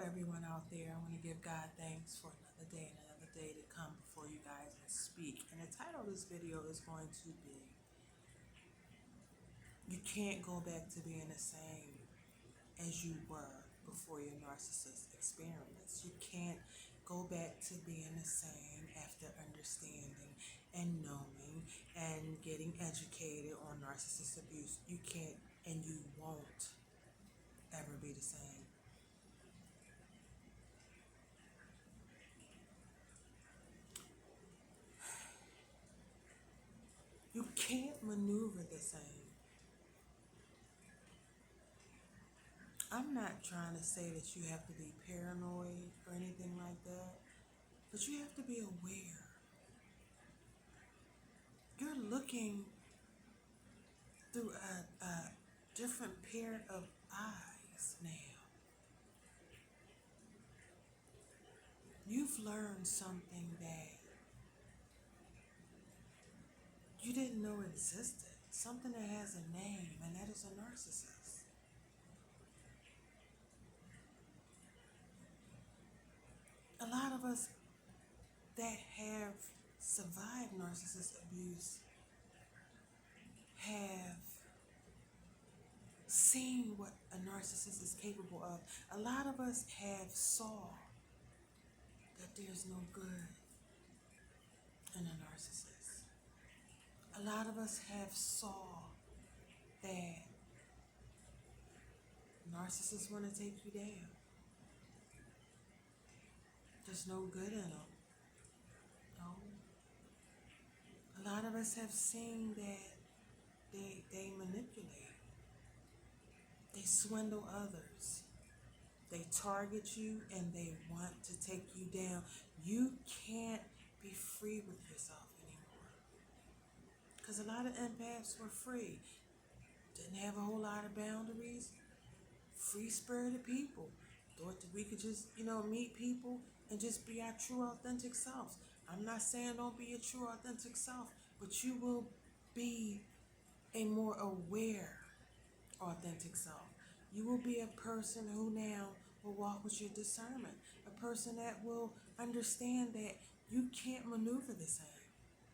everyone out there. I want to give God thanks for another day and another day to come before you guys and speak. And the title of this video is going to be, you can't go back to being the same as you were before your narcissist experience. You can't go back to being the same after understanding and knowing and getting educated on narcissist abuse. You can't and you won't ever be the same. You can't maneuver the same. I'm not trying to say that you have to be paranoid or anything like that, but you have to be aware. You're looking through a different pair of eyes now. You've learned something that you didn't know existed, something that has a name, and that is a narcissist. A lot of us that have survived narcissist abuse have seen what a narcissist is capable of. A lot of us have saw that there's no good in a narcissist. A lot of us have saw that narcissists want to take you down. There's no good in them. No. A lot of us have seen that they manipulate. They swindle others. They target you and they want to take you down. You can't be free with yourself anymore. Because a lot of empaths were free. Didn't have a whole lot of boundaries. Free-spirited people. Thought that we could just, meet people and just be our true, authentic selves. I'm not saying don't be your true, authentic self, but you will be a more aware, authentic self. You will be a person who now will walk with your discernment. A person that will understand that you can't maneuver the same.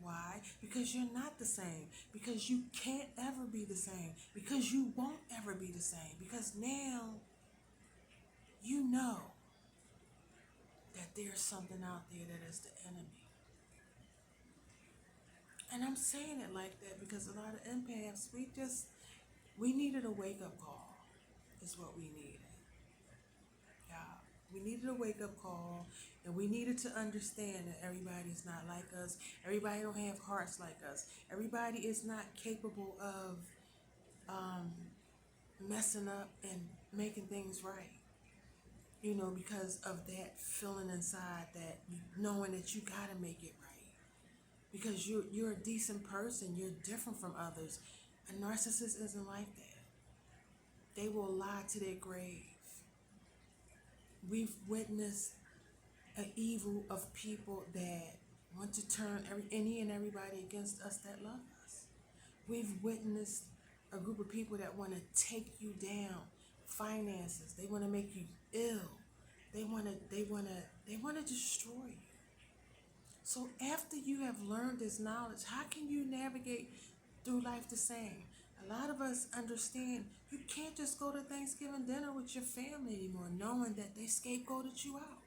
Why? Because you're not the same. Because you can't ever be the same. Because you won't ever be the same. Because now you know that there's something out there that is the enemy. And I'm saying it like that because a lot of empaths, we needed a wake-up call is what we needed. Yeah, we needed a wake-up call, and we needed to understand that everybody's not like us. Everybody don't have hearts like us. Everybody is not capable of messing up and making things right. Because of that feeling inside, that knowing that you gotta make it right. Because you're a decent person, you're different from others. A narcissist isn't like that. They will lie to their grave. We've witnessed an evil of people that want to turn any and everybody against us that love us. We've witnessed a group of people that want to take you down. Finances. They want to make you ill. They want to destroy you. So after you have learned this knowledge, how can you navigate through life the same? A lot of us understand you can't just go to Thanksgiving dinner with your family anymore knowing that they scapegoated you out.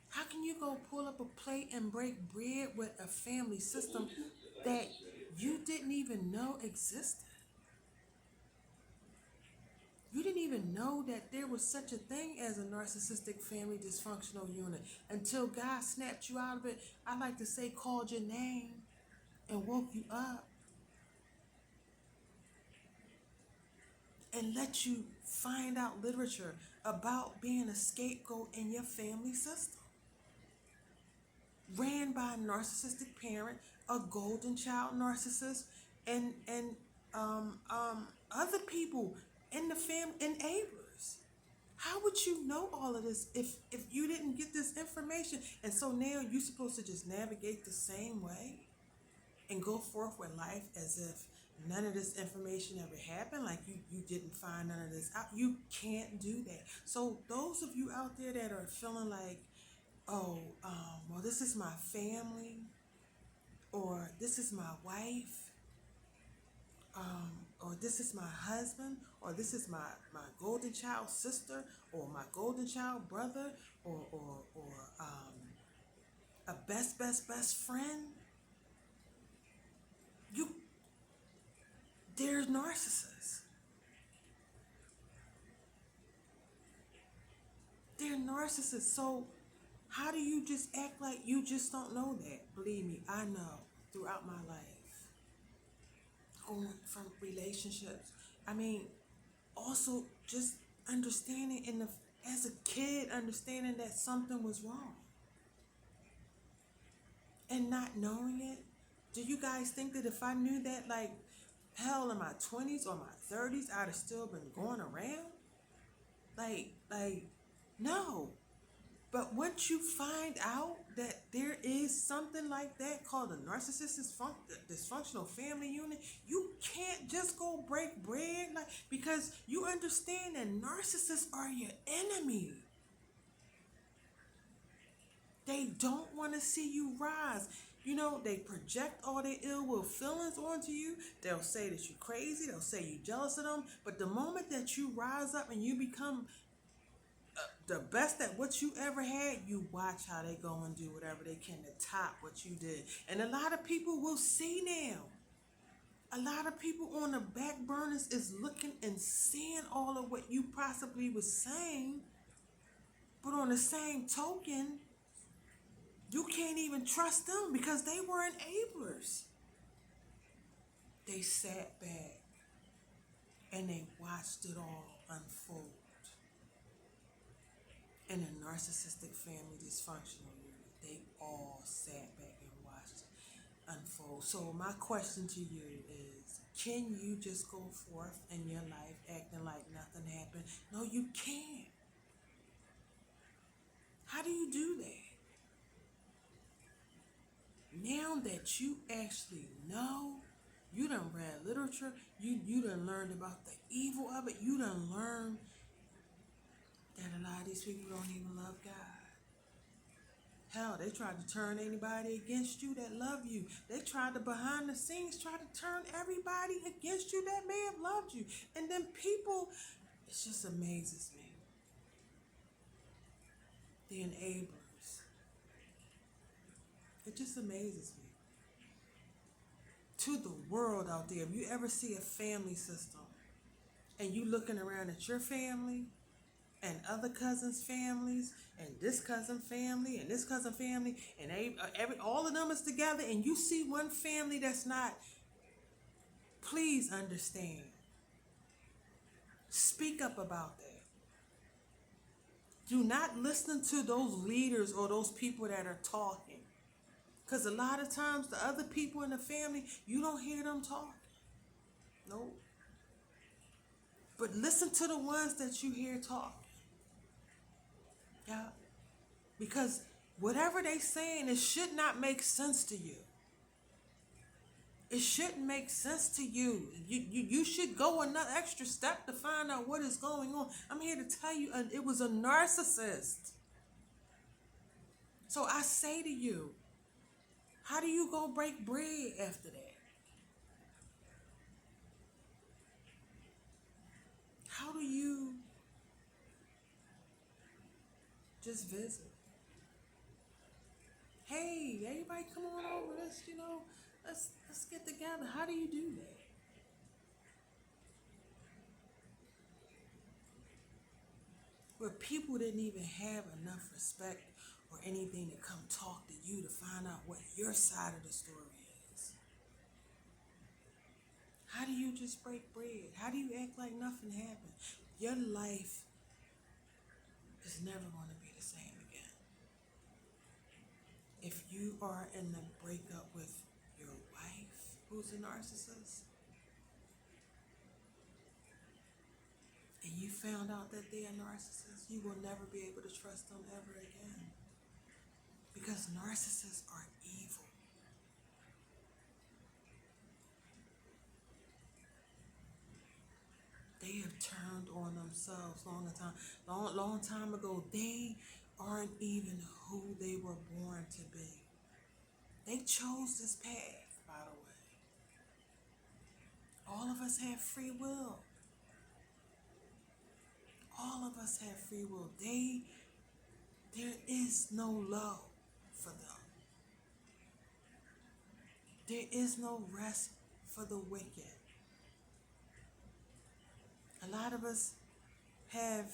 How can you go pull up a plate and break bread with a family system that you didn't even know existed? You didn't even know that there was such a thing as a narcissistic family dysfunctional unit until God snapped you out of it. I like to say called your name and woke you up and let you find out literature about being a scapegoat in your family system. Ran by a narcissistic parent, a golden child narcissist, and other people in the family, enablers. How would you know all of this if you didn't get this information? And so now you're supposed to just navigate the same way and go forth with life as if none of this information ever happened, like you didn't find none of this out. You can't do that. So those of you out there that are feeling like, oh, well, this is my family, or this is my wife, or this is my husband, or this is my golden child sister, or my golden child brother, or a best friend, you they're narcissists. They're narcissists. So how do you just act like you just don't know that? Believe me, I know throughout my life, going from relationships. I mean, also just understanding as a kid, understanding that something was wrong and not knowing it. Do you guys think that if I knew that, like, hell, in my 20s or my 30s, I'd have still been going around? No. But once you find out that there is something like that called a narcissistic dysfunctional family unit, you can't just go break bread, like, because you understand that narcissists are your enemy. They don't want to see you rise. You know, they project all their ill will feelings onto you. They'll say that you're crazy. They'll say you're jealous of them. But the moment that you rise up and you become the best at what you ever had, you watch how they go and do whatever they can to top what you did. And a lot of people will see now. A lot of people on the back burners is looking and seeing all of what you possibly was saying. But on the same token, you can't even trust them because they were enablers. They sat back and they watched it all unfold. In a narcissistic family dysfunctional unit, they all sat back and watched it unfold. So my question to you is, can you just go forth in your life acting like nothing happened? No, you can't. How do you do that? Now that you actually know, you done read literature, you done learned about the evil of it, you done learned that a lot of these people don't even love God. Hell, they tried to turn anybody against you that love you. They tried to, behind the scenes, try to turn everybody against you that may have loved you. And then people, it just amazes me. The enablers. It just amazes me. To the world out there, if you ever see a family system and you looking around at your family and other cousins' families and this cousin family and this cousin family and all of them is together, and you see one family that's not, please understand. Speak up about that. Do not listen to those leaders or those people that are talking. Because a lot of times the other people in the family, you don't hear them talking. No. But listen to the ones that you hear talking. Yeah. Because whatever they saying, it should not make sense to you. It shouldn't make sense to you. You should go another extra step to find out what is going on. I'm here to tell you, it was a narcissist. So I say to you, how do you go break bread after that? How do you just visit? Hey, everybody come on over. Let's get together. How do you do that? Where people didn't even have enough respect or anything to come talk to you to find out what your side of the story is. How do you just break bread? How do you act like nothing happened? Your life is never going to be the same again. If you are in a breakup with your wife who's a narcissist, and you found out that they are narcissists, you will never be able to trust them ever again. Because narcissists are evil. They have turned on themselves long time ago. They aren't even who they were born to be. They chose this path, by the way. All of us have free will. All of us have free will. There is no love for them. There is no rest for the wicked. A lot of us have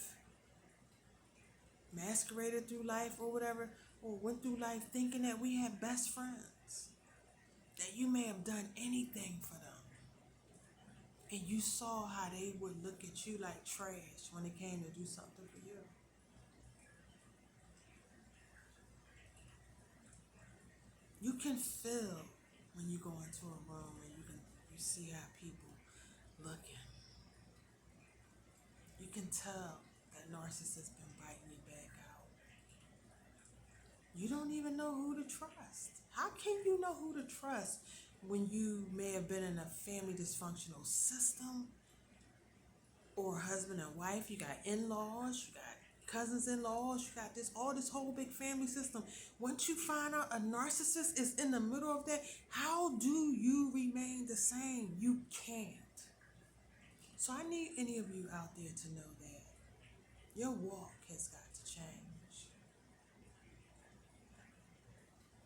masqueraded through life or whatever, or went through life thinking that we have best friends, that you may have done anything for them. And you saw how they would look at you like trash when it came to do something for you. You can feel when you go into a room and you see how people looking. You can tell that narcissist been biting you back out. You don't even know who to trust. How can you know who to trust when you may have been in a family dysfunctional system, or husband and wife? You got in-laws, you got cousins-in-laws, you got all this whole big family system. Once you find out a narcissist is in the middle of that, how do you remain the same? You can't. So I need any of you out there to know that your walk has got to change.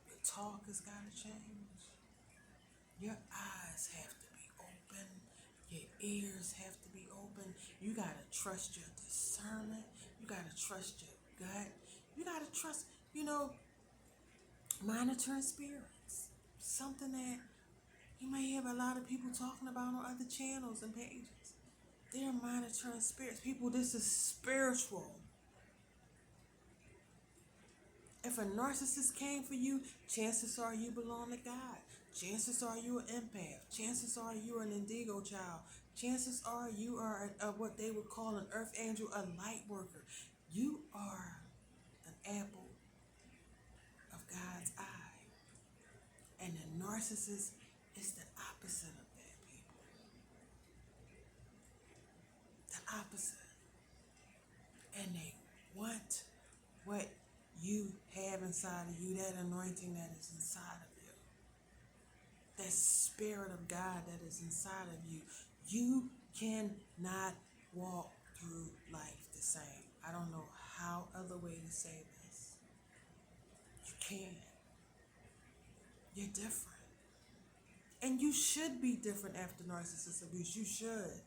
Your talk has got to change. Your eyes have to be open. Your ears have to be open. You got to trust your discernment. You got to trust your gut. You got to trust, monitoring spirits. Something that you may have a lot of people talking about on other channels and pages. They're monitoring spirits. People, this is spiritual. If a narcissist came for you, chances are you belong to God. Chances are you an empath. Chances are you an indigo child. Chances are you are what they would call an earth angel, a light worker. You are an apple of God's eye. And the narcissist is the opposite of that, people. The opposite. And they want what you have inside of you, that anointing that is inside of you, that spirit of God that is inside of you. You cannot walk through life the same. I don't know how other way to say this. You can't. You're different. And you should be different after narcissist abuse. You should.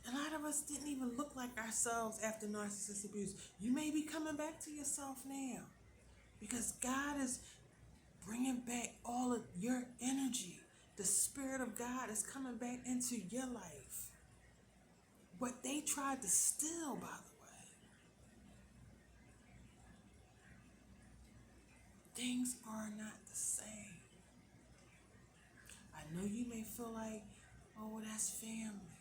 A lot of us didn't even look like ourselves after narcissist abuse. You may be coming back to yourself now, because God is bringing back all of your energy. The Spirit of God is coming back into your life. What they tried to steal, by the way. Things are not the same. I know you may feel like, oh, that's family.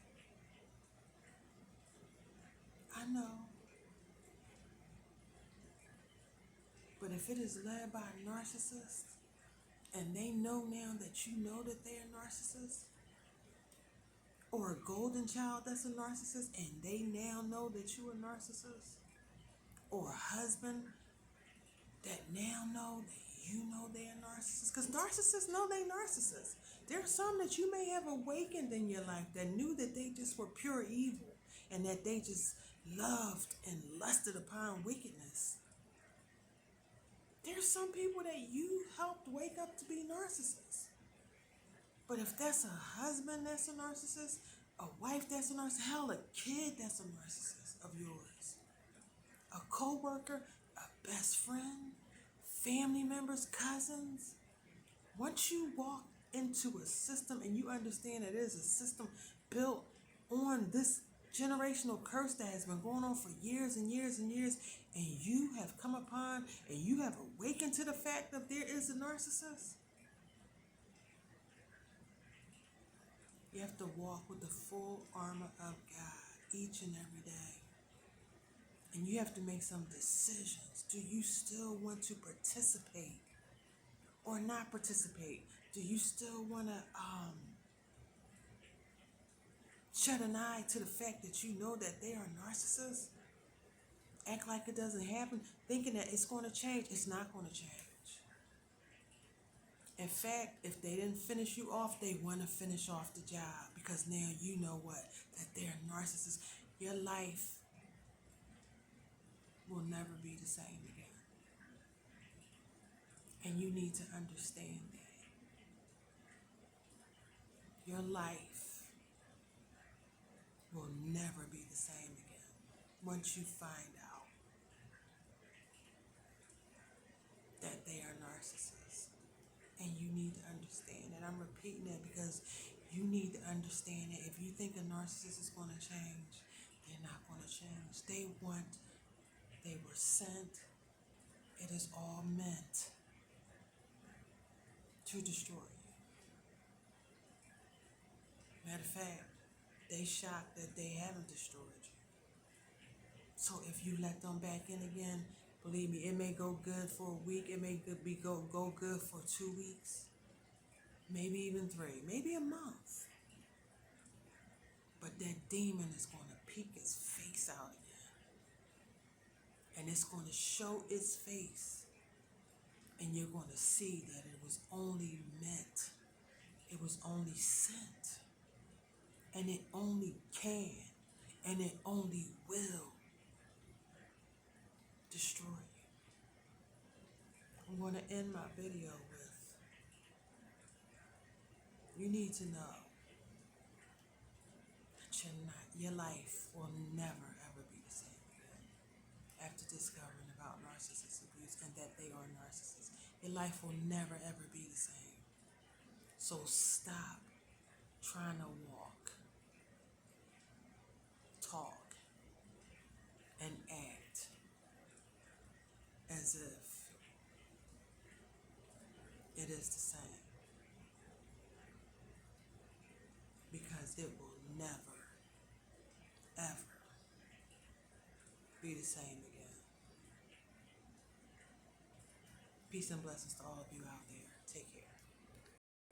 I know. But if it is led by a narcissist, and they know now that you know that they're a narcissist, or a golden child that's a narcissist, and they now know that you're a narcissist, or a husband that now know that you know they're a narcissist, because narcissists know they're narcissists. There are some that you may have awakened in your life that knew that they just were pure evil, and that they just loved and lusted upon wickedness. There's some people that you helped wake up to be narcissists. But if that's a husband that's a narcissist, a wife that's a narcissist, hell, a kid that's a narcissist of yours, a co-worker, a best friend, family members, cousins, once you walk into a system and you understand that it is a system built on this generational curse that has been going on for years and years and years, and you have come upon and you have awakened to the fact that there is a narcissist, you have to walk with the full armor of God each and every day. And you have to make some decisions. Do you still want to participate or not participate? Do you still want to Shut an eye to the fact that you know that they are narcissists. Act like it doesn't happen, thinking that it's going to change. It's not going to change. In fact, if they didn't finish you off, they want to finish off the job, because now you know what? That they're narcissists. Your life will never be the same again. And you need to understand that. Your life will never be the same again once you find out that they are narcissists. And you need to understand, and I'm repeating that because you need to understand that if you think a narcissist is going to change, they're not going to change. They were sent. It is all meant to destroy you. Matter of fact, they shocked that they haven't destroyed you. So if you let them back in again, believe me, it may go good for a week. It may go good for 2 weeks, maybe even 3, maybe a month. But that demon is going to peek its face out again. And it's going to show its face. And you're going to see that it was only meant. It was only sent. And it only can. And it only will destroy you. I'm going to end my video with, you need to know that your life will never ever be the same again after discovering about narcissist abuse and that they are narcissists. Your life will never ever be the same. So stop trying to walk, talk, and act as if it is the same, because it will never, ever be the same again. Peace and blessings to all of you out there. Take care.